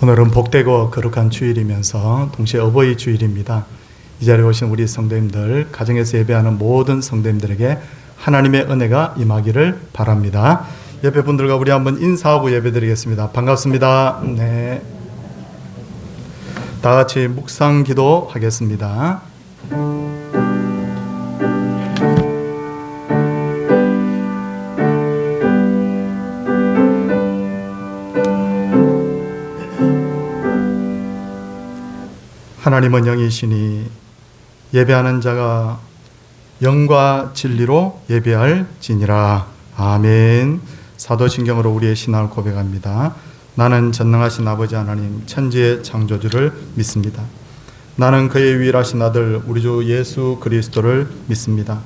오늘은 복되고 거룩한 주일이면서 동시에 어버이 주일입니다. 이 자리에 오신 우리 성도님들, 가정에서 예배하는 모든 성도님들에게 하나님의 은혜가 임하기를 바랍니다. 예배분들과 우리 한번 인사하고 예배드리겠습니다. 반갑습니다. 네. 다 같이 묵상 기도하겠습니다. 하나님은 영이시니 예배하는 자가 영과 진리로 예배할지니라. 아멘. 사도신경으로 우리의 신앙을 고백합니다. 나는 전능하신 아버지 하나님 천지의 창조주를 믿습니다. 나는 그의 유일하신 아들 우리 주 예수 그리스도를 믿습니다.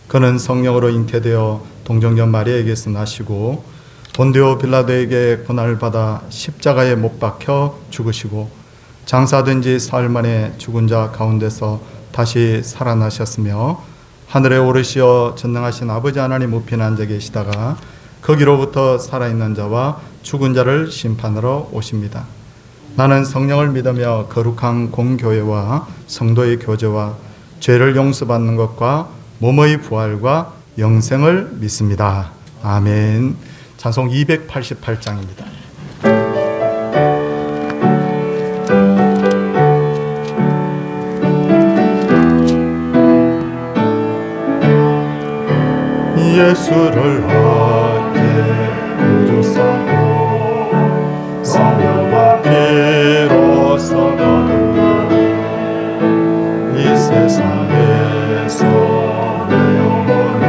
그는 성령으로 잉태되어 동정녀 마리아에게서 나시고 본디오 빌라도에게 고난을 받아 십자가에 못 박혀 죽으시고 장사된 지 사흘 만에 죽은 자 가운데서 다시 살아나셨으며 하늘에 오르시어 전능하신 아버지 하나님 우편에 앉아 계시다가 거기로부터 살아있는 자와 죽은 자를 심판하러 오십니다. 나는 성령을 믿으며 거룩한 공교회와 성도의 교제와 죄를 용서받는 것과 몸의 부활과 영생을 믿습니다. 아멘. 찬송 288장입니다. 예수를 함께 구주 삼고 성령과 피로써 거듭 이 세상에서 내 영혼이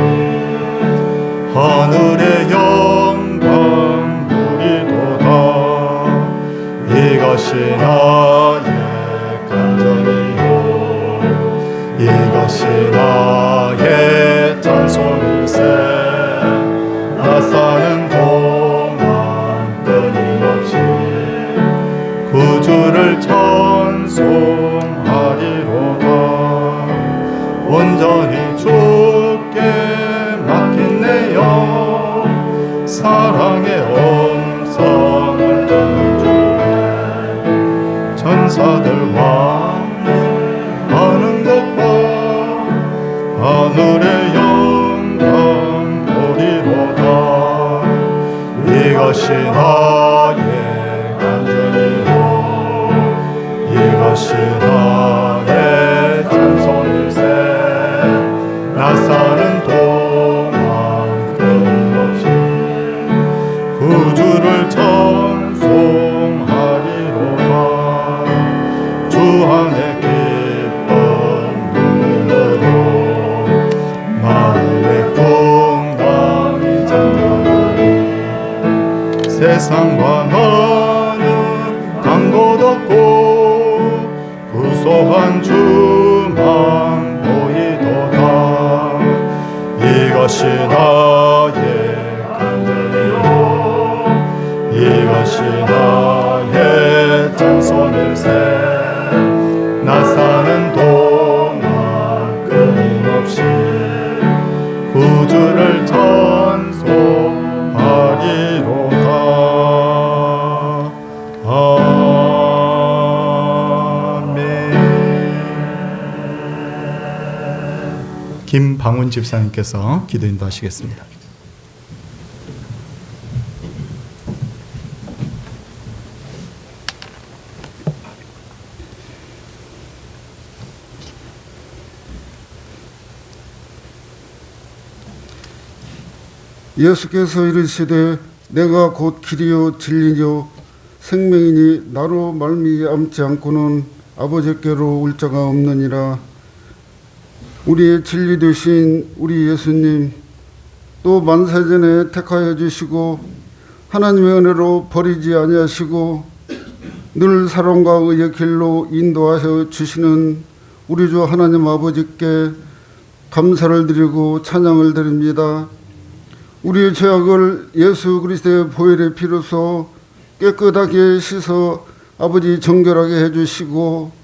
하늘의 영광 누리도다. 이것이 나의 간절이요 이것이 나의 찬송일세. 나 사는 동안 끊임없이 구주를 찬송하리로다. 온전히 주께 맡긴 내 영 사랑의 음성을 듣는 주에 천사들 왕래 하는 것과 하늘의 이것이 나의 간절이요 이것이 나의 찬송일세. 나 사는 동안 끊임없이 구주를 찬송하리로다. 주 안에 기쁜 눈으로 마음의 풍랑이 잠들으리. 세상과 나는 간곳 없고 구속한 주만 보이도다. 이것이 나의 간절이요 이것이 나의 찬송일세. 나 사는 동안 끊임없이 구주를 찬송하리로다. 김방훈 집사님께서 기도 인도하시겠습니다. 예수께서 이르시되 내가 곧 길이요 진리요 생명이니 나로 말미암지 않고는 아버지께로 올 자가 없느니라. 우리의 진리 되신 우리 예수님 또 만세전에 택하여 주시고 하나님의 은혜로 버리지 아니하시고 늘 사랑과 의의 길로 인도하여 주시는 우리 주 하나님 아버지께 감사를 드리고 찬양을 드립니다. 우리의 죄악을 예수 그리스도의 보혈의 피로써 깨끗하게 씻어 아버지 정결하게 해주시고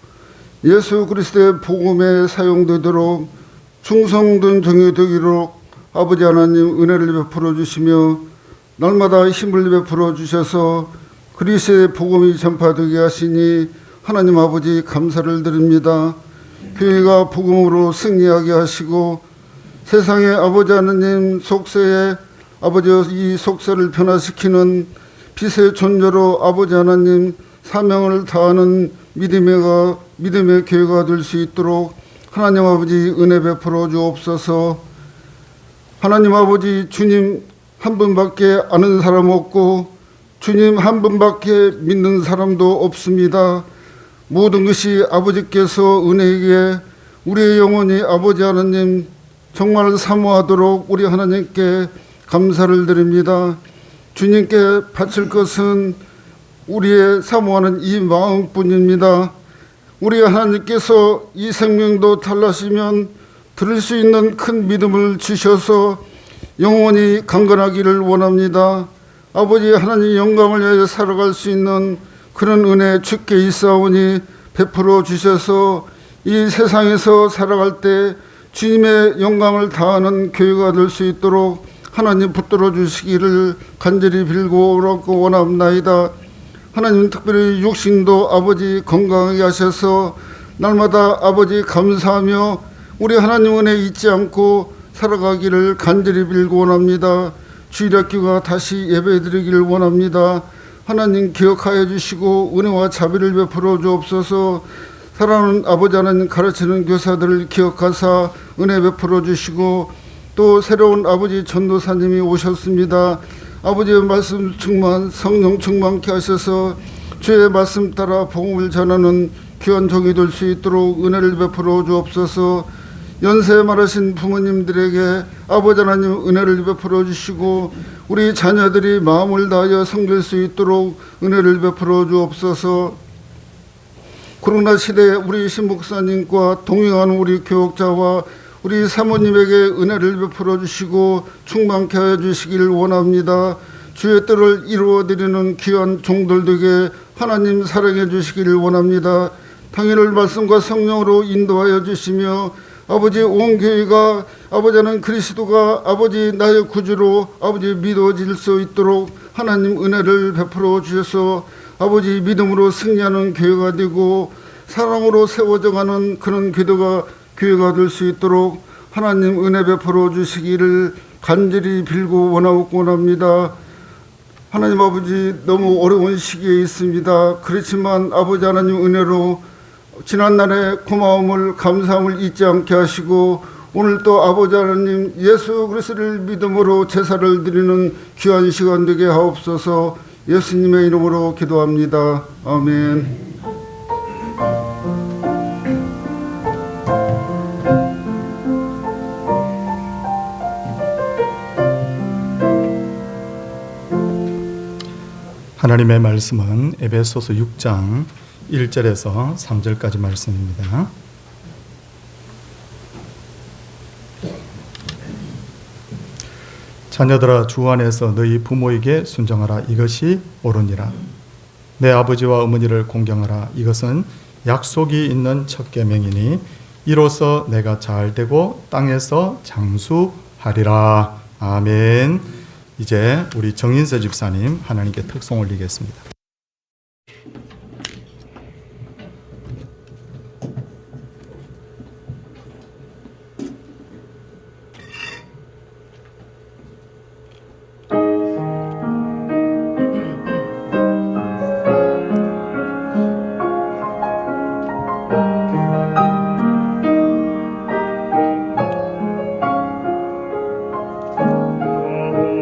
예수 그리스도의 복음에 사용되도록 충성된 종이 되기로 아버지 하나님 은혜를 베풀어 주시며 날마다 힘을 베풀어 주셔서 그리스도의 복음이 전파되게 하시니 하나님 아버지 감사를 드립니다. 교회가 복음으로 승리하게 하시고 세상의 아버지 하나님 속세에 아버지 이 속세를 변화시키는 빛의 존재로 아버지 하나님 사명을 다하는 믿음의 교회가 될 수 있도록 하나님 아버지 은혜 베풀어 주옵소서. 하나님 아버지 주님 한 분밖에 아는 사람 없고 주님 한 분밖에 믿는 사람도 없습니다. 모든 것이 아버지께서 은혜에게 우리의 영혼이 아버지 하나님 정말 사모하도록 우리 하나님께 감사를 드립니다. 주님께 바칠 것은 우리의 사모하는 이 마음뿐입니다. 우리 하나님께서 이 생명도 달라시면 들을 수 있는 큰 믿음을 주셔서 영원히 강건하기를 원합니다. 아버지 하나님 영광을 위하여 살아갈 수 있는 그런 은혜 주께 있사오니 베풀어 주셔서 이 세상에서 살아갈 때 주님의 영광을 다하는 교회가 될 수 있도록 하나님 붙들어 주시기를 간절히 빌고 원합나이다. 하나님 특별히 육신도 아버지 건강하게 하셔서 날마다 아버지 감사하며 우리 하나님 은혜 잊지 않고 살아가기를 간절히 빌고 원합니다. 주일학교가 다시 예배드리기를 원합니다. 하나님 기억하여 주시고 은혜와 자비를 베풀어 주옵소서. 사랑하는 아버지 하나님 가르치는 교사들을 기억하사 은혜 베풀어 주시고 또 새로운 아버지 전도사님이 오셨습니다. 아버지의 말씀 충만 성령 충만케 하셔서 주의 말씀 따라 복음을 전하는 귀한 종이 될 수 있도록 은혜를 베풀어 주옵소서. 연세 많으신 부모님들에게 아버지 하나님 은혜를 베풀어 주시고 우리 자녀들이 마음을 다하여 섬길 수 있도록 은혜를 베풀어 주옵소서. 코로나 시대에 우리 신목사님과 동행하는 우리 교역자와 우리 사모님에게 은혜를 베풀어 주시고 충만케 하여 주시기를 원합니다. 주의 뜻을 이루어드리는 귀한 종들 되게 하나님 사랑해 주시기를 원합니다. 당일을 말씀과 성령으로 인도하여 주시며 아버지 온 교회가 아버지는 그리스도가 아버지 나의 구주로 아버지 믿어질 수 있도록 하나님 은혜를 베풀어 주셔서 아버지 믿음으로 승리하는 교회가 되고 사랑으로 세워져 가는 그런 교회가 될 수 있도록 하나님 은혜 베풀어 주시기를 간절히 빌고 원합니다. 하나님 아버지 너무 어려운 시기에 있습니다. 그렇지만 아버지 하나님 은혜로 지난날의 고마움을 감사함을 잊지 않게 하시고 오늘 또 아버지 하나님 예수 그리스도를 믿음으로 제사를 드리는 귀한 시간 되게 하옵소서. 예수님의 이름으로 기도합니다. 아멘. 하나님의 말씀은 에베소서 6장 1절에서 3절까지 말씀입니다. 자녀들아 주 안에서 너희 부모에게 순종하라. 이것이 옳으니라. 내 아버지와 어머니를 공경하라. 이것은 약속이 있는 첫 계명이니 이로써 내가 잘 되고 땅에서 장수하리라. 아멘. 이제 우리 정인세 집사님 하나님께 특송 올리겠습니다.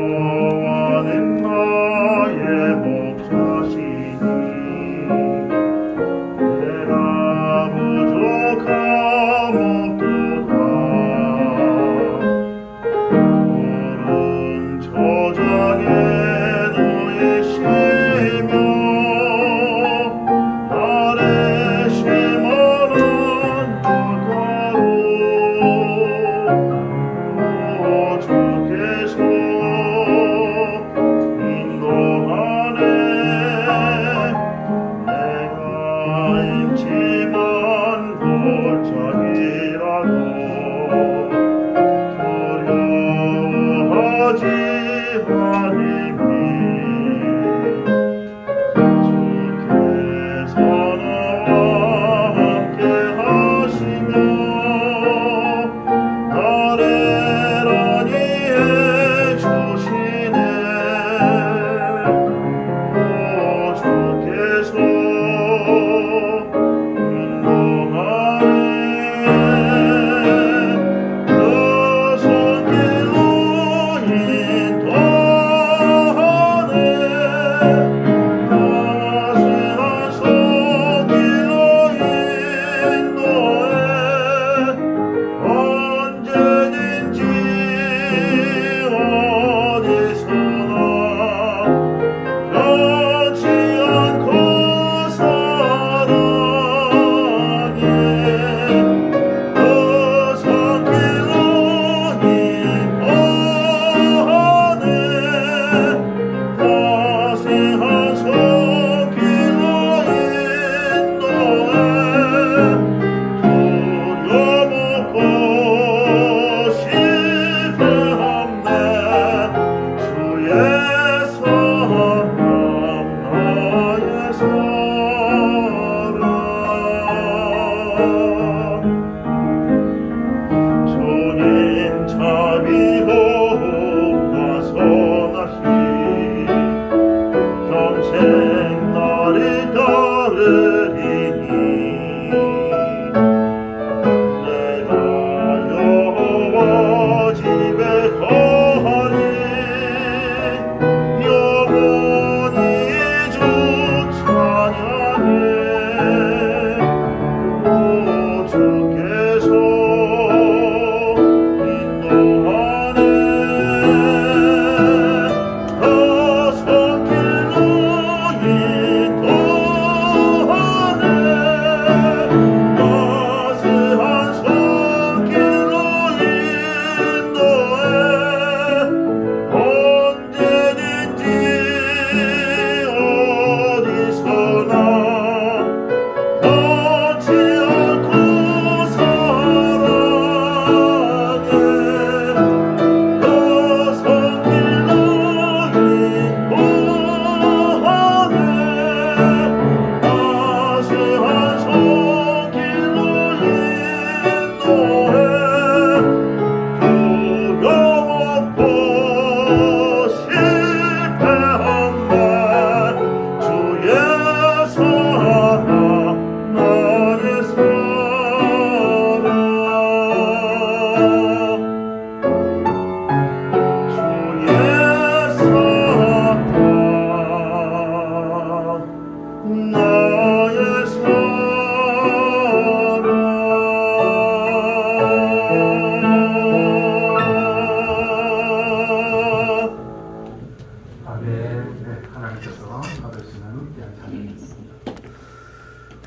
여호와는 나의 목자시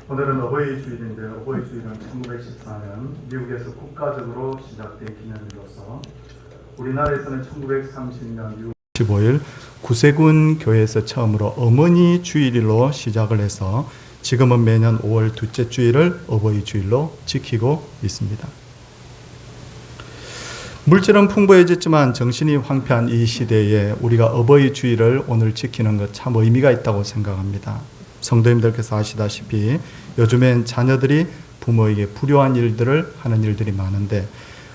오늘은 어버이 주일인데 어버이 주일은 1914년 미국에서 국가적으로 시작된 기념일로서 우리나라에서는 1930년 6월 15일 구세군 교회에서 처음으로 어머니 주일로 시작을 해서 지금은 매년 5월 둘째 주일을 어버이 주일로 지키고 있습니다. 물질은 풍부해졌지만 정신이 황폐한 이 시대에 우리가 어버이 주일을 오늘 지키는 것 참 의미가 있다고 생각합니다. 성도님들께서 아시다시피 요즘엔 자녀들이 부모에게 불효한 일들을 하는 일들이 많은데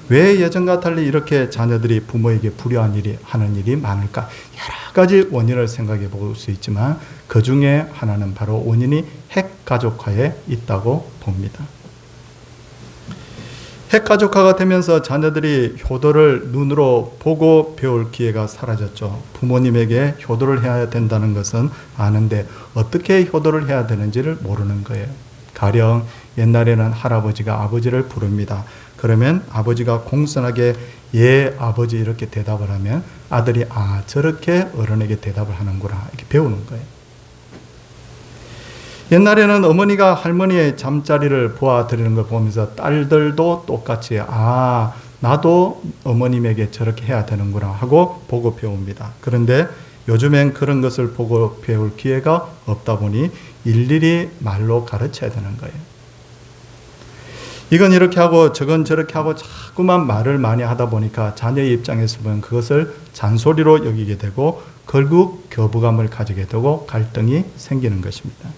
왜 예전과 달리 이렇게 자녀들이 부모에게 불효한 일이 하는 일이 많을까? 여러 가지 원인을 생각해 볼 수 있지만 그 중에 하나는 바로 원인이 핵가족화에 있다고 봅니다. 핵가족화가 되면서 자녀들이 효도를 눈으로 보고 배울 기회가 사라졌죠. 부모님에게 효도를 해야 된다는 것은 아는데 어떻게 효도를 해야 되는지를 모르는 거예요. 가령 옛날에는 할아버지가 아버지를 부릅니다. 그러면 아버지가 공손하게 예 아버지 이렇게 대답을 하면 아들이 아 저렇게 어른에게 대답을 하는구나 이렇게 배우는 거예요. 옛날에는 어머니가 할머니의 잠자리를 보아드리는 걸 보면서 딸들도 똑같이 아 나도 어머님에게 저렇게 해야 되는구나 하고 보고 배웁니다. 그런데 요즘엔 그런 것을 보고 배울 기회가 없다 보니 일일이 말로 가르쳐야 되는 거예요. 이건 이렇게 하고 저건 저렇게 하고 자꾸만 말을 많이 하다 보니까 자녀의 입장에서 보면 그것을 잔소리로 여기게 되고 결국 거부감을 가지게 되고 갈등이 생기는 것입니다.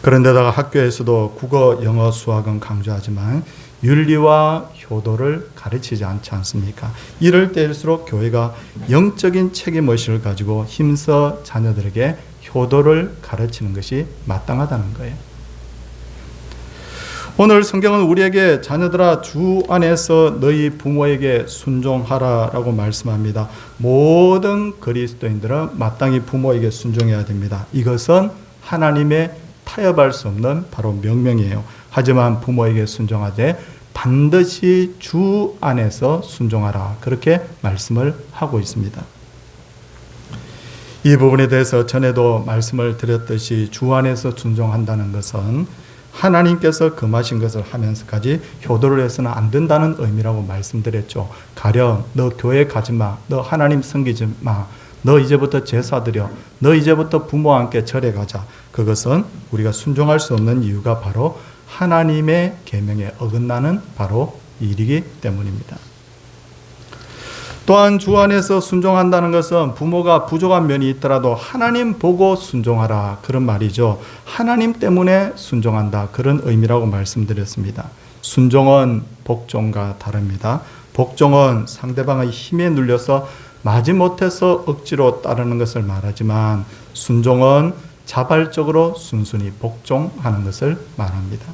그런데다가 학교에서도 국어, 영어, 수학은 강조하지만 윤리와 효도를 가르치지 않지 않습니까? 이럴 때일수록 교회가 영적인 책임의식을 가지고 힘써 자녀들에게 효도를 가르치는 것이 마땅하다는 거예요. 오늘 성경은 우리에게 자녀들아 주 안에서 너희 부모에게 순종하라 라고 말씀합니다. 모든 그리스도인들은 마땅히 부모에게 순종해야 됩니다. 이것은 하나님의 타협할 수 없는 바로 명령이에요. 하지만 부모에게 순종하되 반드시 주 안에서 순종하라, 그렇게 말씀을 하고 있습니다. 이 부분에 대해서 전에도 말씀을 드렸듯이 주 안에서 순종한다는 것은 하나님께서 금하신 것을 하면서까지 효도를 해서는 안 된다는 의미라고 말씀드렸죠. 가령 너 교회 가지 마, 너 하나님 섬기지 마, 너 이제부터 제사 드려, 너 이제부터 부모와 함께 절에 가자. 그것은 우리가 순종할 수 없는 이유가 바로 하나님의 계명에 어긋나는 바로 일이기 때문입니다. 또한 주 안에서 순종한다는 것은 부모가 부족한 면이 있더라도 하나님 보고 순종하라, 그런 말이죠. 하나님 때문에 순종한다, 그런 의미라고 말씀드렸습니다. 순종은 복종과 다릅니다. 복종은 상대방의 힘에 눌려서 마지못해서 억지로 따르는 것을 말하지만, 순종은 자발적으로 순순히 복종하는 것을 말합니다.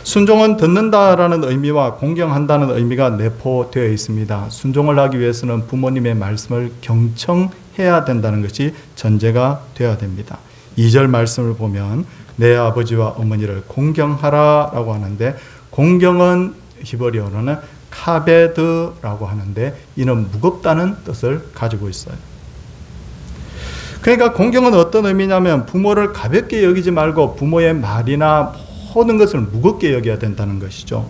순종은 듣는다라는 의미와 공경한다는 의미가 내포되어 있습니다. 순종을 하기 위해서는 부모님의 말씀을 경청해야 된다는 것이 전제가 되어야 됩니다. 2절 말씀을 보면 내 아버지와 어머니를 공경하라 라고 하는데, 공경은 히브리어로는 카베드라고 하는데 이는 무겁다는 뜻을 가지고 있어요. 그러니까 공경은 어떤 의미냐면 부모를 가볍게 여기지 말고 부모의 말이나 모든 것을 무겁게 여겨야 된다는 것이죠.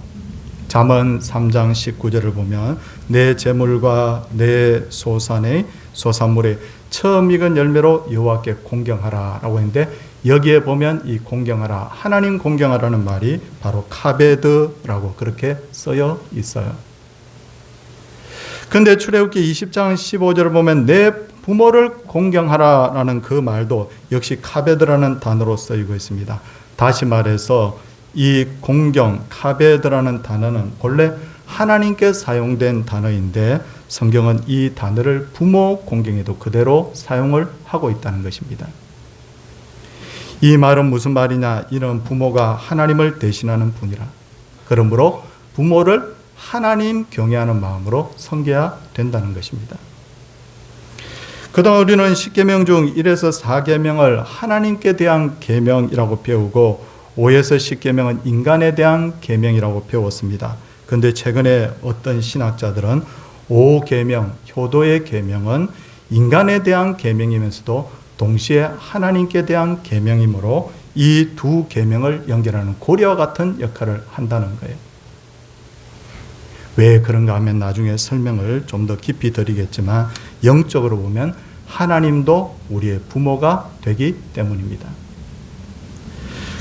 잠언 3장 19절을 보면 내 재물과 내 소산물의 처음 익은 열매로 여호와께 공경하라 라고 했는데, 여기에 보면 이 공경하라, 하나님 공경하라는 말이 바로 카베드라고 그렇게 쓰여 있어요. 그런데 출애굽기 20장 15절을 보면 내 부모를 공경하라 라는 그 말도 역시 카베드라는 단어로 쓰이고 있습니다. 다시 말해서 이 공경, 카베드라는 단어는 본래 하나님께 사용된 단어인데 성경은 이 단어를 부모 공경에도 그대로 사용을 하고 있다는 것입니다. 이 말은 무슨 말이냐? 이는 부모가 하나님을 대신하는 분이라. 그러므로 부모를 하나님 경외하는 마음으로 섬겨야 된다는 것입니다. 그동안 우리는 10계명 중 1에서 4계명을 하나님께 대한 계명이라고 배우고 5에서 10계명은 인간에 대한 계명이라고 배웠습니다. 그런데 최근에 어떤 신학자들은 5계명, 효도의 계명은 인간에 대한 계명이면서도 동시에 하나님께 대한 계명이므로 이 두 계명을 연결하는 고리와 같은 역할을 한다는 거예요. 왜 그런가 하면 나중에 설명을 좀 더 깊이 드리겠지만, 영적으로 보면 하나님도 우리의 부모가 되기 때문입니다.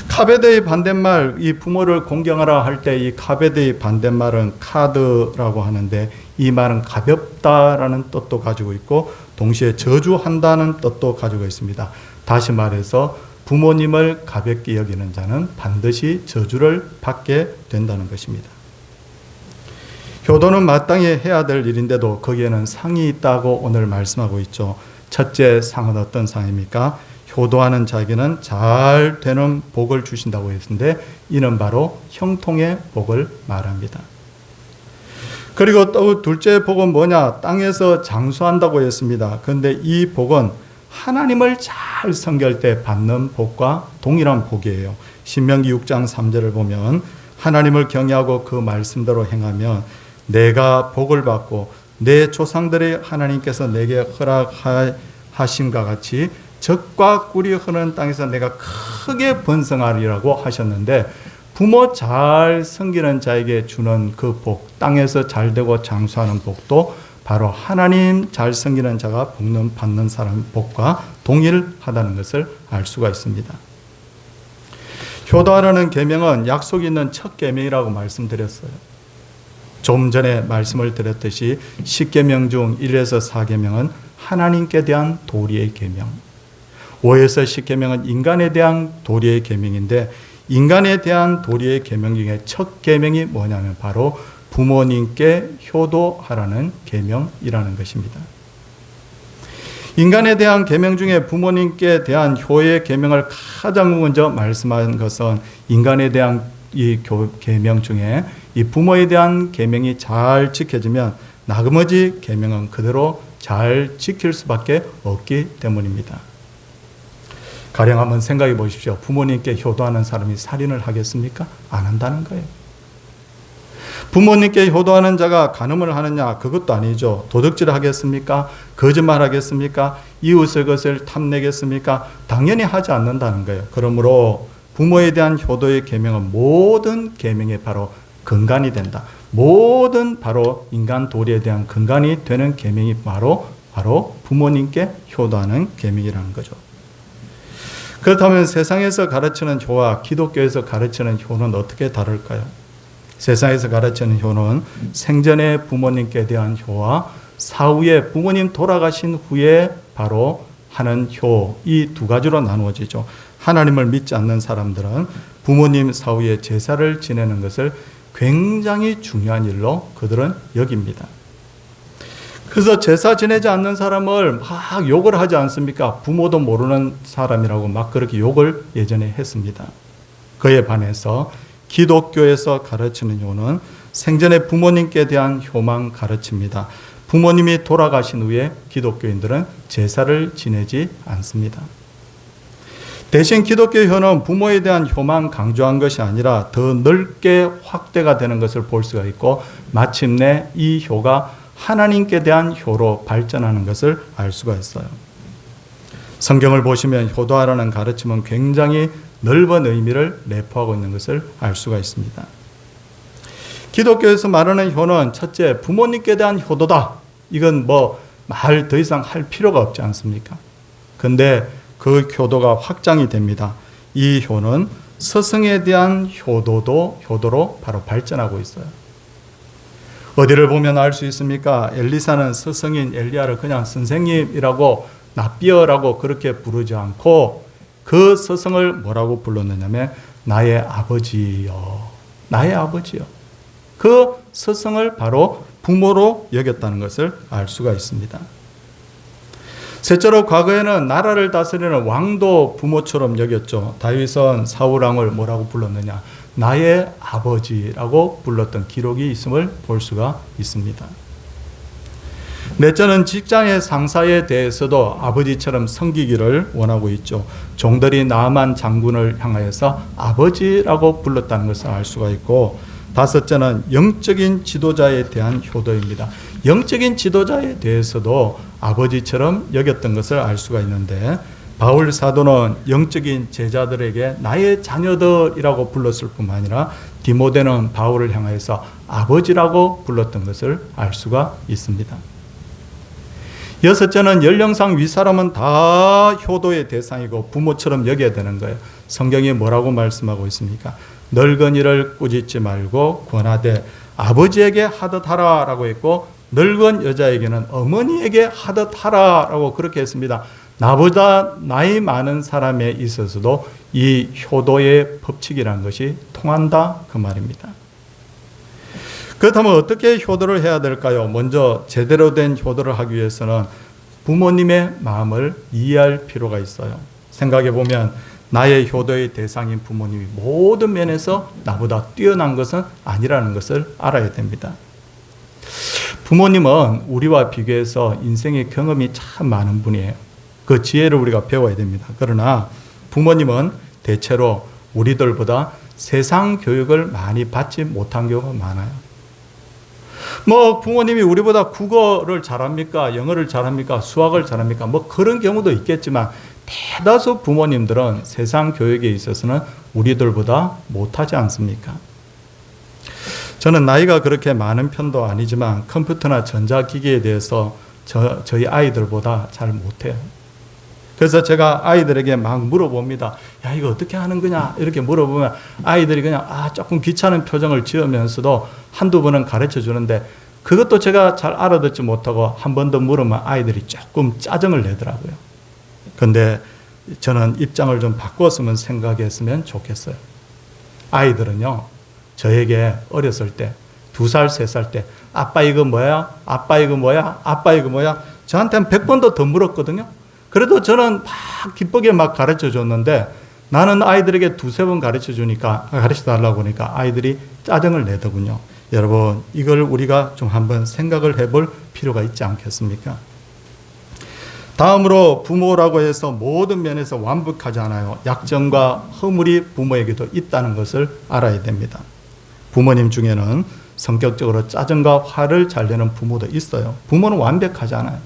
카베드의 반대말, 이 부모를 공경하라 할 때 이 카베드의 반대말은 카드라고 하는데, 이 말은 가볍다라는 뜻도 가지고 있고 동시에 저주한다는 뜻도 가지고 있습니다. 다시 말해서 부모님을 가볍게 여기는 자는 반드시 저주를 받게 된다는 것입니다. 효도는 마땅히 해야 될 일인데도 거기에는 상이 있다고 오늘 말씀하고 있죠. 첫째 상은 어떤 상입니까? 효도하는 자에게는 잘 되는 복을 주신다고 했는데 이는 바로 형통의 복을 말합니다. 그리고 또 둘째 복은 뭐냐? 땅에서 장수한다고 했습니다. 그런데 이 복은 하나님을 잘 섬길 때 받는 복과 동일한 복이에요. 신명기 6장 3절을 보면 하나님을 경외하고 그 말씀대로 행하면 내가 복을 받고 내 조상들의 하나님께서 내게 허락하심과 같이 적과 꿀이 흐르는 땅에서 내가 크게 번성하리라고 하셨는데, 부모 잘 섬기는 자에게 주는 그 복, 땅에서 잘 되고 장수하는 복도 바로 하나님 잘 섬기는 자가 받는 사람 복과 동일하다는 것을 알 수가 있습니다. 효도하라는 계명은 약속이 있는 첫 계명이라고 말씀드렸어요. 좀 전에 말씀을 드렸듯이 10계명 중 1에서 4계명은 하나님께 대한 도리의 계명, 5에서 10계명은 인간에 대한 도리의 계명인데, 인간에 대한 도리의 계명 중에 첫 계명이 뭐냐면 바로 부모님께 효도하라는 계명이라는 것입니다. 인간에 대한 계명 중에 부모님께 대한 효의 계명을 가장 먼저 말씀한 것은 인간에 대한 이 계명 중에 이 부모에 대한 계명이 잘 지켜지면 나머지 계명은 그대로 잘 지킬 수밖에 없기 때문입니다. 가령 한번 생각해 보십시오. 부모님께 효도하는 사람이 살인을 하겠습니까? 안 한다는 거예요. 부모님께 효도하는 자가 간음을 하느냐? 그것도 아니죠. 도둑질 하겠습니까? 거짓말 하겠습니까? 이웃의 것을 탐내겠습니까? 당연히 하지 않는다는 거예요. 그러므로 부모에 대한 효도의 계명은 모든 계명의 바로 근간이 된다. 모든 바로 인간 도리에 대한 근간이 되는 계명이 바로 부모님께 효도하는 계명이라는 거죠. 그렇다면 세상에서 가르치는 효와 기독교에서 가르치는 효는 어떻게 다를까요? 세상에서 가르치는 효는 생전에 부모님께 대한 효와 사후에 부모님 돌아가신 후에 바로 하는 효, 이 두 가지로 나누어지죠. 하나님을 믿지 않는 사람들은 부모님 사후에 제사를 지내는 것을 굉장히 중요한 일로 그들은 여깁니다. 그래서 제사 지내지 않는 사람을 막 욕을 하지 않습니까? 부모도 모르는 사람이라고 막 그렇게 욕을 예전에 했습니다. 그에 반해서 기독교에서 가르치는 효는 생전에 부모님께 대한 효만 가르칩니다. 부모님이 돌아가신 후에 기독교인들은 제사를 지내지 않습니다. 대신 기독교 효는 부모에 대한 효만 강조한 것이 아니라 더 넓게 확대가 되는 것을 볼 수가 있고 마침내 이 효가 하나님께 대한 효로 발전하는 것을 알 수가 있어요. 성경을 보시면 효도하라는 가르침은 굉장히 넓은 의미를 내포하고 있는 것을 알 수가 있습니다. 기독교에서 말하는 효는 첫째, 부모님께 대한 효도다. 이건 말 더 이상 할 필요가 없지 않습니까? 근데 그 효도가 확장이 됩니다. 이 효는 스승에 대한 효도로 바로 발전하고 있어요. 어디를 보면 알 수 있습니까? 엘리사는 스승인 엘리야를 그냥 선생님이라고 납비어라고 그렇게 부르지 않고 그 스승을 뭐라고 불렀느냐면 나의 아버지요. 나의 아버지요. 그 스승을 바로 부모로 여겼다는 것을 알 수가 있습니다. 셋째로 과거에는 나라를 다스리는 왕도 부모처럼 여겼죠. 다윗은 사울 왕을 뭐라고 불렀느냐? 나의 아버지라고 불렀던 기록이 있음을 볼 수가 있습니다. 넷째는 직장의 상사에 대해서도 아버지처럼 섬기기를 원하고 있죠. 종들이 나아만 장군을 향하여서 아버지라고 불렀다는 것을 알 수가 있고, 다섯째는 영적인 지도자에 대한 효도입니다. 영적인 지도자에 대해서도 아버지처럼 여겼던 것을 알 수가 있는데, 바울 사도는 영적인 제자들에게 나의 자녀들이라고 불렀을 뿐만 아니라 디모데는 바울을 향하여서 아버지라고 불렀던 것을 알 수가 있습니다. 여섯째는 연령상 윗사람은 다 효도의 대상이고 부모처럼 여겨야 되는 거예요. 성경이 뭐라고 말씀하고 있습니까? 늙은이를 꾸짖지 말고 권하되 아버지에게 하듯 하라라고 했고, 늙은 여자에게는 어머니에게 하듯 하라라고 그렇게 했습니다. 나보다 나이 많은 사람에 있어서도 이 효도의 법칙이라는 것이 통한다 그 말입니다. 그렇다면 어떻게 효도를 해야 될까요? 먼저 제대로 된 효도를 하기 위해서는 부모님의 마음을 이해할 필요가 있어요. 생각해 보면 나의 효도의 대상인 부모님이 모든 면에서 나보다 뛰어난 것은 아니라는 것을 알아야 됩니다. 부모님은 우리와 비교해서 인생의 경험이 참 많은 분이에요. 그 지혜를 우리가 배워야 됩니다. 그러나 부모님은 대체로 우리들보다 세상 교육을 많이 받지 못한 경우가 많아요. 부모님이 우리보다 국어를 잘합니까? 영어를 잘합니까? 수학을 잘합니까? 그런 경우도 있겠지만 대다수 부모님들은 세상 교육에 있어서는 우리들보다 못하지 않습니까? 저는 나이가 그렇게 많은 편도 아니지만 컴퓨터나 전자기기에 대해서 저희 아이들보다 잘 못해요. 그래서 제가 아이들에게 막 물어봅니다. 야, 이거 어떻게 하는 거냐? 이렇게 물어보면 아이들이 그냥 조금 귀찮은 표정을 지으면서도 한두 번은 가르쳐 주는데, 그것도 제가 잘 알아듣지 못하고 한 번 더 물으면 아이들이 조금 짜증을 내더라고요. 그런데 저는 입장을 좀 바꿨으면 생각했으면 좋겠어요. 아이들은요, 저에게 어렸을 때 2살, 3살 때 아빠 이거 뭐야? 아빠 이거 뭐야? 아빠 이거 뭐야? 저한테는 100번도 더 물었거든요. 그래도 저는 막 기쁘게 막 가르쳐 줬는데 나는 아이들에게 두세 번 가르쳐 달라고 하니까 아이들이 짜증을 내더군요. 여러분, 이걸 우리가 좀 한번 생각을 해볼 필요가 있지 않겠습니까? 다음으로 부모라고 해서 모든 면에서 완벽하지 않아요. 약점과 허물이 부모에게도 있다는 것을 알아야 됩니다. 부모님 중에는 성격적으로 짜증과 화를 잘 내는 부모도 있어요. 부모는 완벽하지 않아요.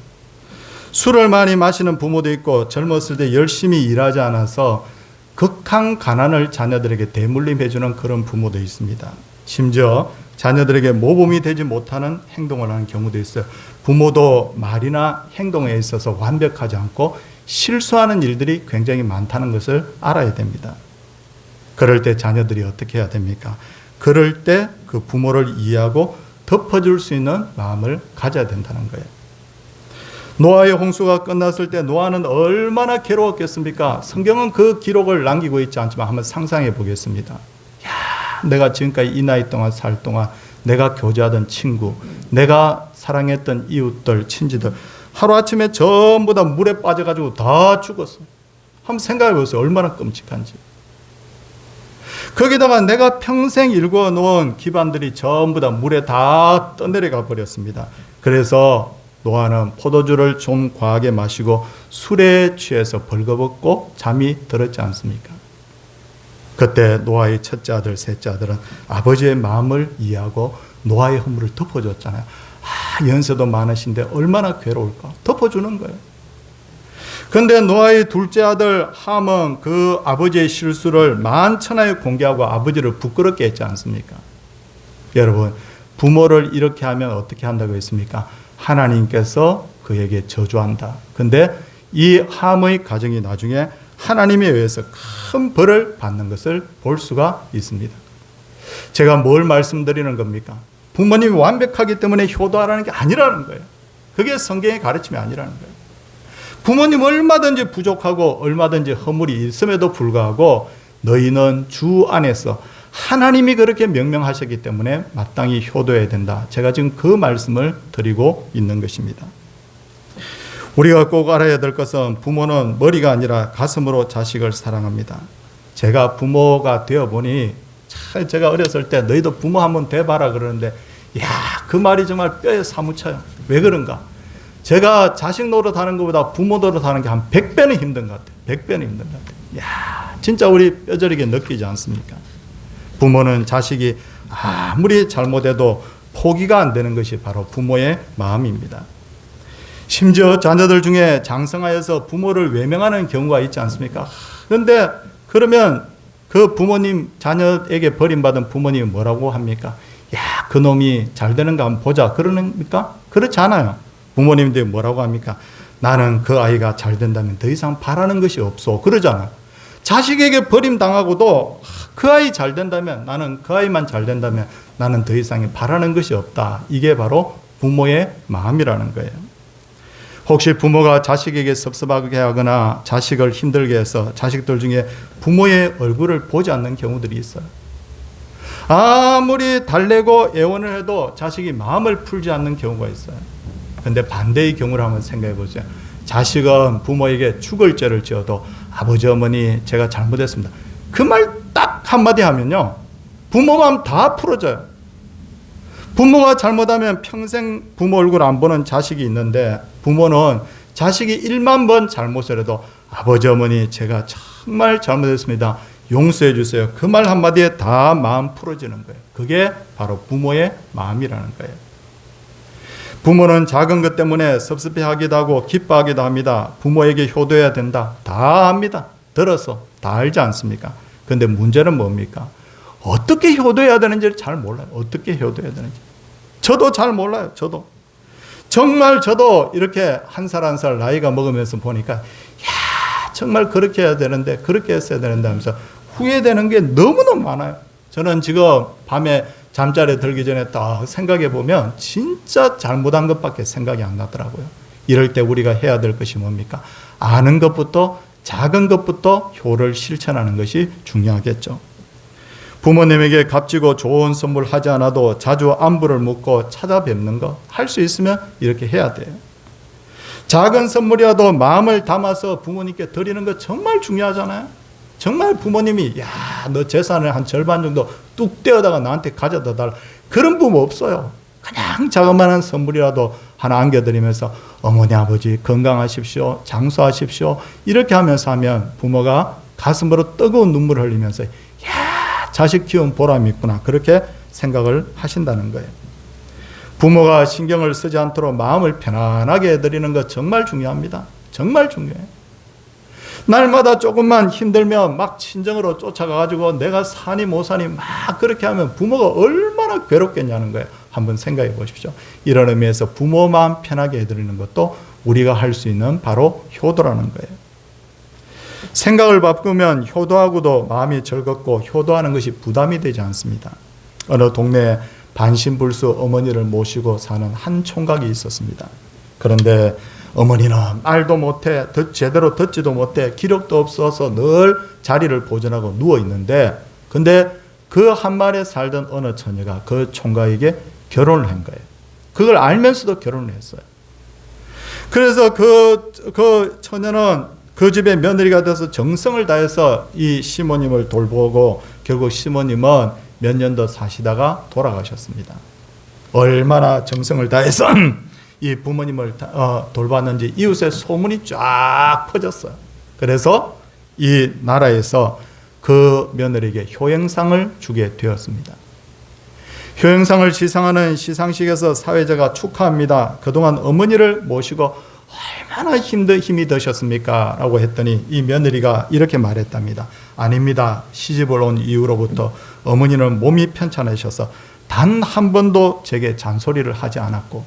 술을 많이 마시는 부모도 있고 젊었을 때 열심히 일하지 않아서 극한 가난을 자녀들에게 대물림해주는 그런 부모도 있습니다. 심지어 자녀들에게 모범이 되지 못하는 행동을 하는 경우도 있어요. 부모도 말이나 행동에 있어서 완벽하지 않고 실수하는 일들이 굉장히 많다는 것을 알아야 됩니다. 그럴 때 자녀들이 어떻게 해야 됩니까? 그럴 때 그 부모를 이해하고 덮어줄 수 있는 마음을 가져야 된다는 거예요. 노아의 홍수가 끝났을 때 노아는 얼마나 괴로웠겠습니까? 성경은 그 기록을 남기고 있지 않지만 한번 상상해 보겠습니다. 내가 지금까지 이 나이 동안 살 동안 내가 교제하던 친구, 내가 사랑했던 이웃들, 친지들 하루아침에 전부 다 물에 빠져가지고 다 죽었어. 한번 생각해 보세요. 얼마나 끔찍한지. 거기다가 내가 평생 일궈 놓은 기반들이 전부 다 물에 다 떠내려가 버렸습니다. 그래서 노아는 포도주를 좀 과하게 마시고 술에 취해서 벌거벗고 잠이 들었지 않습니까? 그때 노아의 첫째 아들, 셋째 아들은 아버지의 마음을 이해하고 노아의 허물을 덮어줬잖아요. 연세도 많으신데 얼마나 괴로울까? 덮어주는 거예요. 그런데 노아의 둘째 아들 함은 그 아버지의 실수를 만천하에 공개하고 아버지를 부끄럽게 했지 않습니까? 여러분, 부모를 이렇게 하면 어떻게 한다고 했습니까? 하나님께서 그에게 저주한다. 근데 이 함의 가정이 나중에 하나님에 의해서 큰 벌을 받는 것을 볼 수가 있습니다. 제가 뭘 말씀드리는 겁니까? 부모님이 완벽하기 때문에 효도하라는 게 아니라는 거예요. 그게 성경의 가르침이 아니라는 거예요. 부모님 얼마든지 부족하고 얼마든지 허물이 있음에도 불구하고 너희는 주 안에서 하나님이 그렇게 명령하셨기 때문에 마땅히 효도해야 된다. 제가 지금 그 말씀을 드리고 있는 것입니다. 우리가 꼭 알아야 될 것은 부모는 머리가 아니라 가슴으로 자식을 사랑합니다. 제가 부모가 되어보니 제가 어렸을 때 너희도 부모 한번 돼봐라 그러는데 그 말이 정말 뼈에 사무쳐요. 왜 그런가? 제가 자식 노릇하는 것보다 부모 노릇하는 게 한 100배는 힘든 것 같아요. 100배는 힘든 것 같아요. 진짜 우리 뼈저리게 느끼지 않습니까? 부모는 자식이 아무리 잘못해도 포기가 안 되는 것이 바로 부모의 마음입니다. 심지어 자녀들 중에 장성하여서 부모를 외면하는 경우가 있지 않습니까? 그런데 그러면 그 부모님, 자녀에게 버림받은 부모님이 뭐라고 합니까? 그놈이 잘 되는가 한번 보자. 그러니까? 그렇지 않아요. 부모님들이 뭐라고 합니까? 나는 그 아이가 잘 된다면 더 이상 바라는 것이 없어. 그러잖아요. 자식에게 버림당하고도 그 아이 잘 된다면, 나는 그 아이만 잘 된다면 나는 더 이상 바라는 것이 없다. 이게 바로 부모의 마음이라는 거예요. 혹시 부모가 자식에게 섭섭하게 하거나 자식을 힘들게 해서 자식들 중에 부모의 얼굴을 보지 않는 경우들이 있어요. 아무리 달래고 애원을 해도 자식이 마음을 풀지 않는 경우가 있어요. 그런데 반대의 경우를 한번 생각해 보세요. 자식은 부모에게 죽을 죄를 지어도 아버지, 어머니 제가 잘못했습니다. 그 말 딱 한마디 하면요. 부모 마음 다 풀어져요. 부모가 잘못하면 평생 부모 얼굴 안 보는 자식이 있는데 부모는 자식이 1만 번 잘못을 해도 아버지, 어머니 제가 정말 잘못했습니다. 용서해 주세요. 그 말 한마디에 다 마음 풀어지는 거예요. 그게 바로 부모의 마음이라는 거예요. 부모는 작은 것 때문에 섭섭해하기도 하고 기뻐하기도 합니다. 부모에게 효도해야 된다. 다 압니다. 들어서 다 알지 않습니까? 그런데 문제는 뭡니까? 어떻게 효도해야 되는지를 잘 몰라요. 어떻게 효도해야 되는지. 저도 잘 몰라요. 저도. 정말 저도 이렇게 한 살 한 살 나이가 먹으면서 보니까 정말 그렇게 해야 되는데 그렇게 했어야 되는데 하면서 후회되는 게 너무너무 많아요. 저는 지금 밤에 잠자리에 들기 전에 딱 생각해 보면 진짜 잘못한 것밖에 생각이 안 나더라고요. 이럴 때 우리가 해야 될 것이 뭡니까? 아는 것부터, 작은 것부터 효를 실천하는 것이 중요하겠죠. 부모님에게 값지고 좋은 선물 하지 않아도 자주 안부를 묻고 찾아뵙는 거 할 수 있으면 이렇게 해야 돼요. 작은 선물이라도 마음을 담아서 부모님께 드리는 거 정말 중요하잖아요. 정말 부모님이 야, 너 재산을 한 절반 정도 뚝 떼어다가 나한테 가져다 달라. 그런 부모 없어요. 그냥 자그마한 선물이라도 하나 안겨드리면서 어머니 아버지 건강하십시오, 장수하십시오 이렇게 하면서 하면 부모가 가슴으로 뜨거운 눈물을 흘리면서 야, 자식 키운 보람이 있구나 그렇게 생각을 하신다는 거예요. 부모가 신경을 쓰지 않도록 마음을 편안하게 해드리는 것 정말 중요합니다. 정말 중요해요. 날마다 조금만 힘들면 막 친정으로 쫓아가가지고 내가 사니 못 사니 막 그렇게 하면 부모가 얼마나 괴롭겠냐는 거예요. 한번 생각해 보십시오. 이런 의미에서 부모 마음 편하게 해드리는 것도 우리가 할 수 있는 바로 효도라는 거예요. 생각을 바꾸면 효도하고도 마음이 즐겁고 효도하는 것이 부담이 되지 않습니다. 어느 동네에 반신불수 어머니를 모시고 사는 한 총각이 있었습니다. 그런데 어머니는 말도 못해, 제대로 듣지도 못해, 기력도 없어서 늘 자리를 보존하고 누워 있는데, 근데 그 한 마을에 살던 어느 처녀가 그 총각에게 결혼을 한 거예요. 그걸 알면서도 결혼을 했어요. 그래서 그 처녀는 그 집의 며느리가 돼서 정성을 다해서 이 시모님을 돌보고 결국 시모님은 몇 년 더 사시다가 돌아가셨습니다. 얼마나 정성을 다해서 이 부모님을 돌봤는지 이웃에 소문이 쫙 퍼졌어요. 그래서 이 나라에서 그 며느리에게 효행상을 주게 되었습니다. 효행상을 시상하는 시상식에서 사회자가 축하합니다. 그동안 어머니를 모시고 얼마나 힘이 드셨습니까? 라고 했더니 이 며느리가 이렇게 말했답니다. 아닙니다. 시집을 온 이후로부터 어머니는 몸이 편찮으셔서 단 한 번도 제게 잔소리를 하지 않았고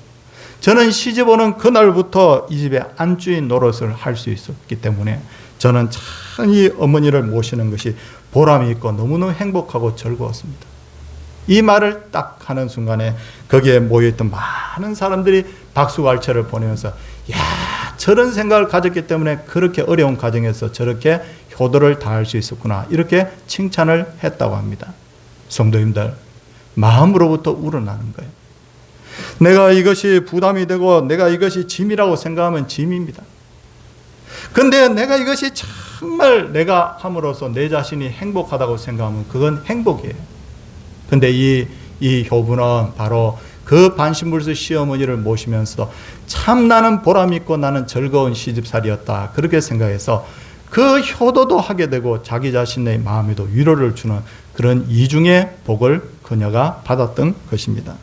저는 시집 오는 그날부터 이 집에 안주인 노릇을 할 수 있었기 때문에 저는 참 이 어머니를 모시는 것이 보람이 있고 너무너무 행복하고 즐거웠습니다. 이 말을 딱 하는 순간에 거기에 모여있던 많은 사람들이 박수갈채를 보내면서 야, 저런 생각을 가졌기 때문에 그렇게 어려운 가정에서 저렇게 효도를 다할 수 있었구나 이렇게 칭찬을 했다고 합니다. 성도님들, 마음으로부터 우러나는 거예요. 내가 이것이 부담이 되고 내가 이것이 짐이라고 생각하면 짐입니다. 근데 내가 이것이 정말 내가 함으로써 내 자신이 행복하다고 생각하면 그건 행복이에요. 근데 이 효부는 바로 그 반신불수 시어머니를 모시면서도 참 나는 보람이 있고 나는 즐거운 시집살이였다 그렇게 생각해서 그 효도도 하게 되고 자기 자신의 마음에도 위로를 주는 그런 이중의 복을 그녀가 받았던 것입니다.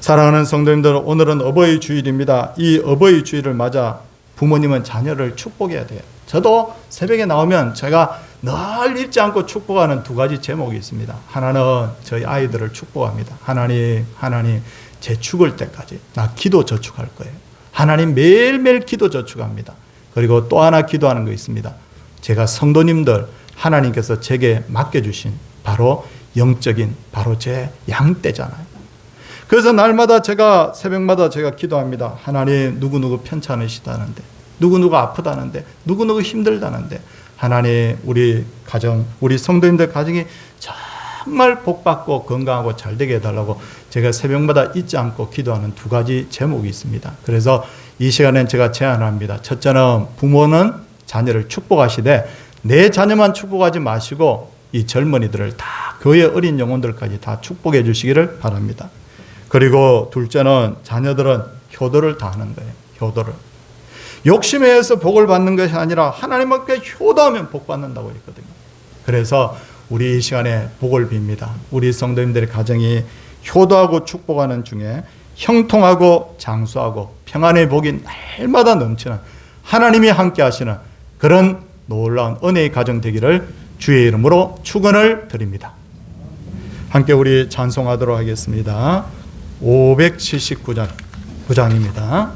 사랑하는 성도님들, 오늘은 어버이 주일입니다. 이 어버이 주일을 맞아 부모님은 자녀를 축복해야 돼요. 저도 새벽에 나오면 제가 늘 잊지 않고 축복하는 두 가지 제목이 있습니다. 하나는 저희 아이들을 축복합니다. 하나님 제 죽을 때까지 나 기도 저축할 거예요. 하나님 매일매일 기도 저축합니다. 그리고 또 하나 기도하는 거 있습니다. 제가 성도님들 하나님께서 제게 맡겨주신 바로 영적인 바로 제 양떼잖아요. 그래서 날마다 제가 새벽마다 제가 기도합니다. 하나님 누구누구 편찮으시다는데 누구누구 아프다는데 누구누구 힘들다는데 하나님 우리 가정 우리 성도님들 가정이 정말 복받고 건강하고 잘되게 해달라고 제가 새벽마다 잊지 않고 기도하는 두 가지 제목이 있습니다. 그래서 이 시간엔 제가 제안합니다. 첫째는 부모는 자녀를 축복하시되 내 자녀만 축복하지 마시고 이 젊은이들을 다 교회 어린 영혼들까지 다 축복해 주시기를 바랍니다. 그리고 둘째는 자녀들은 효도를 다하는 거예요. 효도를. 욕심에 의해서 복을 받는 것이 아니라 하나님 앞에 효도하면 복 받는다고 했거든요. 그래서 우리 이 시간에 복을 빕니다. 우리 성도님들의 가정이 효도하고 축복하는 중에 형통하고 장수하고 평안의 복이 날마다 넘치는 하나님이 함께 하시는 그런 놀라운 은혜의 가정 되기를 주의 이름으로 축원을 드립니다. 함께 우리 찬송하도록 하겠습니다. 579장입니다.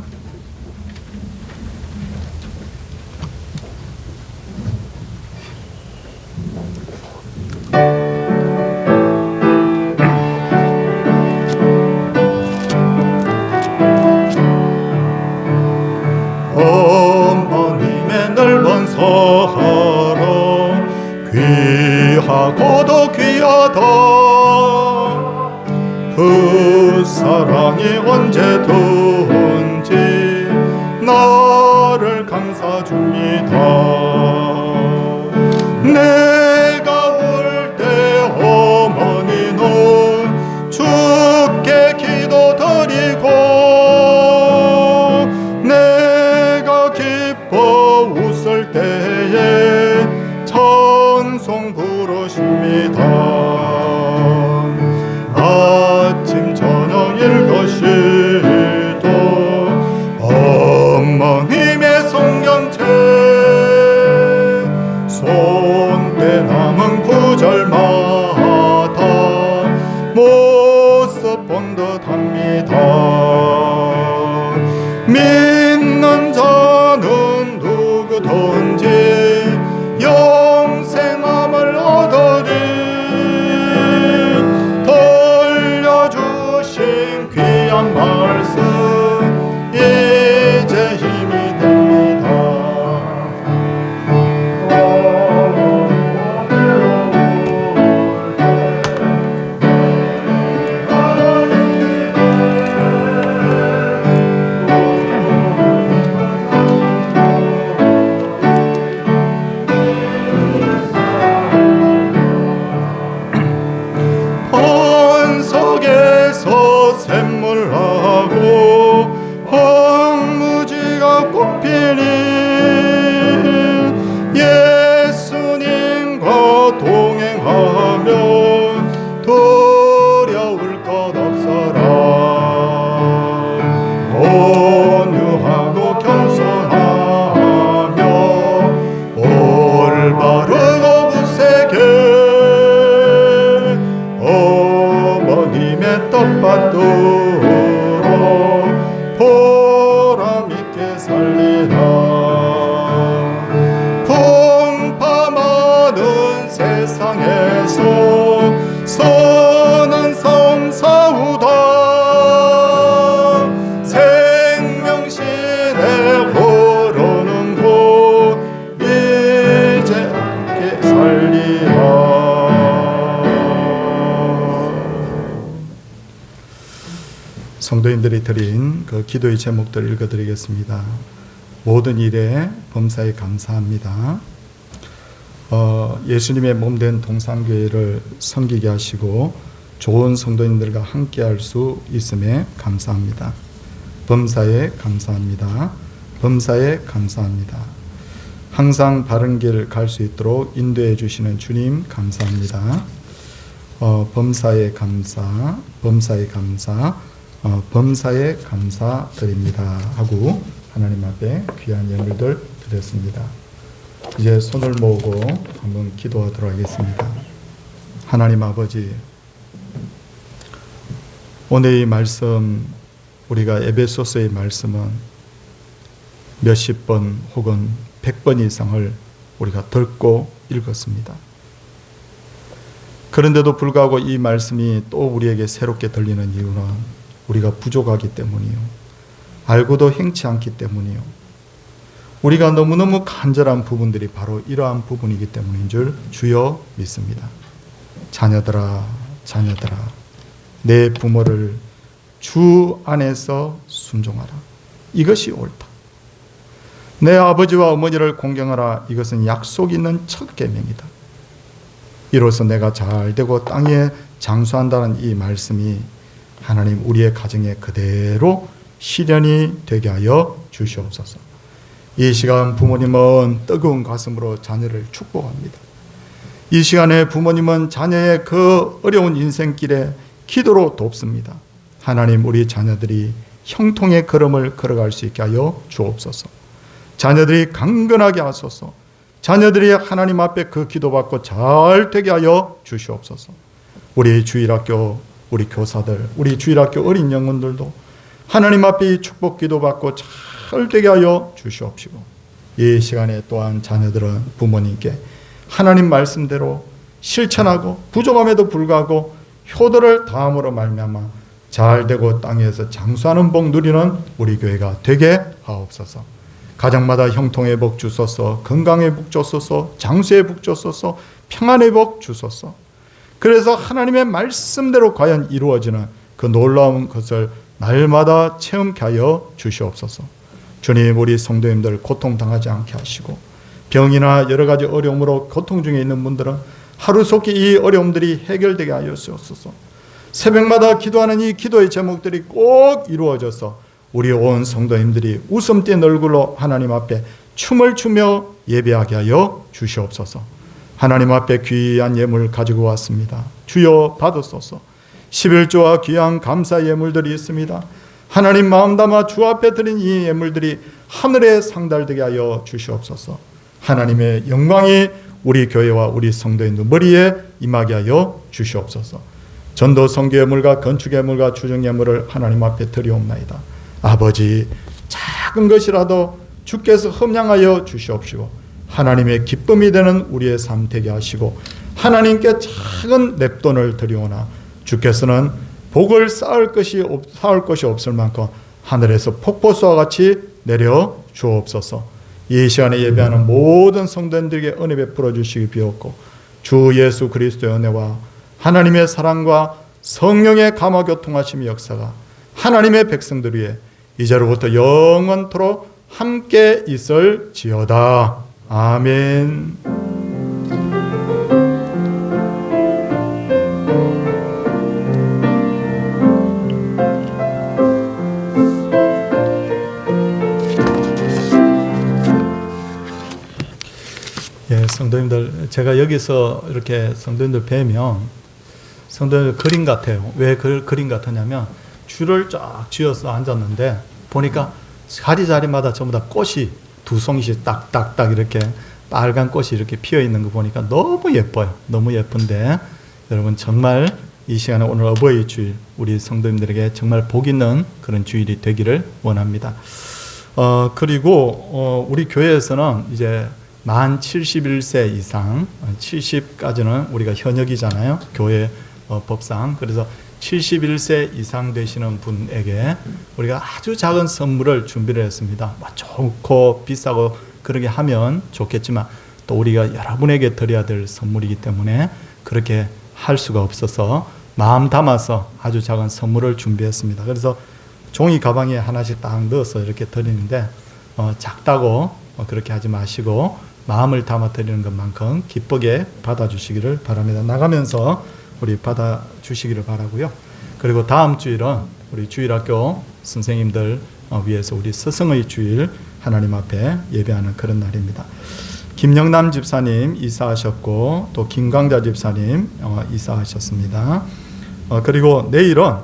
어머님의 넓은 사랑 귀하고도 귀하다. 그 사랑이 언제든지 나를 감사 줍니다. 내가 울 때 어머니는 주께 기도드리고 내가 기뻐 웃을 때에 찬송 부르십니다. 아침 저녁 읽으시도 어머님의 성경책 손때 남은 구절마다 모습 본 듯합니다. 믿는 자는 누구든지 영생함을 얻으리. 들려주신 귀한 말씀 이제 힘이 됩니다. 번석에서 샘물나고 황무지가 꽃피니 예수님과 동행하면 두려울 것 없어라. 온유하고 겸손하며 올바르고 굳세게 어머님의 떡받들어 보람있게 살리라. 풍파많은 세상에서 선한 삶 사우다. 생명신에 흐르는 곳 이제 함께 살리라. 성도님들이 드린 그 기도의 제목들을 읽어드리겠습니다. 모든 일에 범사에 감사합니다. 예수님의 몸된 동산교회를 섬기게 하시고 좋은 성도님들과 함께할 수 있음에 감사합니다. 범사에 감사합니다. 범사에 감사합니다. 항상 바른 길 갈 수 있도록 인도해 주시는 주님 감사합니다. 범사에 감사, 범사에 감사, 범사에 감사드립니다 하고 하나님 앞에 귀한 예물들 드렸습니다. 이제 손을 모으고 한번 기도하도록 하겠습니다. 하나님 아버지, 오늘 이 말씀, 우리가 에베소서의 말씀은 몇십 번 혹은 100번 이상을 우리가 듣고 읽었습니다. 그런데도 불구하고 이 말씀이 또 우리에게 새롭게 들리는 이유는 우리가 부족하기 때문이요, 알고도 행치 않기 때문이요, 우리가 너무너무 간절한 부분들이 바로 이러한 부분이기 때문인 줄 주여 믿습니다. 자녀들아, 자녀들아, 내 부모를 주 안에서 순종하라. 이것이 옳다. 내 아버지와 어머니를 공경하라. 이것은 약속 있는 첫 계명이다. 이로써 내가 잘되고 땅에 장수한다는 이 말씀이 하나님 우리의 가정에 그대로 실현이 되게 하여 주시옵소서. 이 시간 부모님은 뜨거운 가슴으로 자녀를 축복합니다. 이 시간에 부모님은 자녀의 그 어려운 인생길에 기도로 돕습니다. 하나님, 우리 자녀들이 형통의 걸음을 걸어갈 수 있게 하여 주옵소서. 자녀들이 강건하게 하소서. 자녀들이 하나님 앞에 그 기도받고 잘 되게 하여 주시옵소서. 우리 주일학교, 우리 교사들, 우리 주일학교 어린 영혼들도 하나님 앞에 이 축복 기도받고 잘 되게 하여 주시옵시고, 이 시간에 또한 자녀들은 부모님께 하나님 말씀대로 실천하고 부족함에도 불구하고 효도를 다함으로 말미암아 잘되고 땅에서 장수하는 복 누리는 우리 교회가 되게 하옵소서. 가정마다 형통의 복 주소서, 건강의 복 주소서, 장수의 복 주소서, 평안의 복 주소서. 그래서 하나님의 말씀대로 과연 이루어지는 그 놀라운 것을 날마다 체험케 하여 주시옵소서. 주님, 우리 성도님들 고통당하지 않게 하시고, 병이나 여러 가지 어려움으로 고통 중에 있는 분들은 하루속히 이 어려움들이 해결되게 하여 주옵소서. 새벽마다 기도하는 이 기도의 제목들이 꼭 이루어져서 우리 온 성도님들이 웃음 띤 얼굴로 하나님 앞에 춤을 추며 예배하게 하여 주시옵소서. 하나님 앞에 귀한 예물 가지고 왔습니다. 주여 받으소서. 11조와 귀한 감사 예물들이 있습니다. 하나님 마음 담아 주 앞에 드린 이 예물들이 하늘에 상달되게 하여 주시옵소서. 하나님의 영광이 우리 교회와 우리 성도의 머리에 임하게 하여 주시옵소서. 전도 선교 예물과 건축 예물과 주정 예물을 하나님 앞에 드리옵나이다. 아버지, 작은 것이라도 주께서 흠양하여 주시옵시고 하나님의 기쁨이 되는 우리의 삶 되게 하시고, 하나님께 작은 냅돈을 드리오나 주께서는 복을 쌓을 것이 없을 만큼 하늘에서 폭포수와 같이 내려 주옵소서. 이 시간에 예배하는 모든 성도님들에게 은혜 베풀어 주시기 비옵고, 주 예수 그리스도의 은혜와 하나님의 사랑과 성령의 감화 교통하심의 역사가 하나님의 백성들 위해 이제로부터 영원토록 함께 있을지어다. 아멘. 예, 성도님들, 제가 여기서 이렇게 성도님들 뵈면 성도님들 그림 같아요. 왜 그림 같으냐면 줄을 쫙 쥐어서 앉았는데 보니까 자리마다 전부 다 꽃이 두 송이씩 딱딱딱 이렇게 빨간 꽃이 이렇게 피어 있는 거 보니까 너무 예뻐요. 너무 예쁜데 여러분, 정말 이 시간에 오늘 어버이 주일 우리 성도님들에게 정말 복 있는 그런 주일이 되기를 원합니다. 그리고 우리 교회에서는 이제 만 71세 이상, 70까지는 우리가 현역이잖아요, 교회 법상. 그래서 71세 이상 되시는 분에게 우리가 아주 작은 선물을 준비를 했습니다. 뭐 좋고 비싸고 그렇게 하면 좋겠지만 또 우리가 여러분에게 드려야 될 선물이기 때문에 그렇게 할 수가 없어서 마음 담아서 아주 작은 선물을 준비했습니다. 그래서 종이 가방에 하나씩 딱 넣어서 이렇게 드리는데 작다고 그렇게 하지 마시고 마음을 담아 드리는 것만큼 기쁘게 받아주시기를 바랍니다. 나가면서 우리 받아주시기를 바라고요. 그리고 다음 주일은 우리 주일학교 선생님들 위해서 우리 스승의 주일 하나님 앞에 예배하는 그런 날입니다. 김영남 집사님 이사하셨고 또 김광자 집사님 이사하셨습니다. 그리고 내일은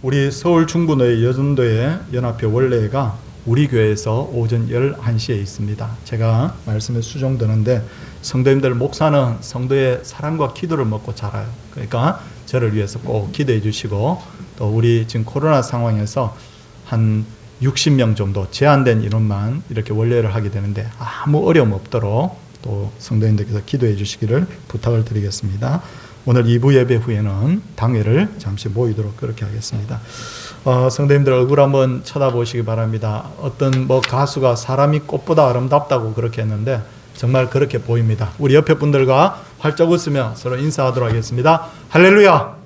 우리 서울 중부노회 여전도회 연합회 원래가 우리 교회에서 오전 11시에 있습니다. 제가 말씀에 수종드는데 성도님들, 목사는 성도의 사랑과 기도를 먹고 자라요. 그러니까 저를 위해서 꼭 기도해 주시고, 또 우리 지금 코로나 상황에서 한 60명 정도 제한된 인원만 이렇게 원래를 하게 되는데 아무 어려움 없도록 또 성도님들께서 기도해 주시기를 부탁을 드리겠습니다. 오늘 2부 예배 후에는 당회를 잠시 모이도록 그렇게 하겠습니다. 성도님들 얼굴 한번 쳐다보시기 바랍니다. 어떤 가수가 사람이 꽃보다 아름답다고 그렇게 했는데 정말 그렇게 보입니다. 우리 옆에 분들과 활짝 웃으며 서로 인사하도록 하겠습니다. 할렐루야!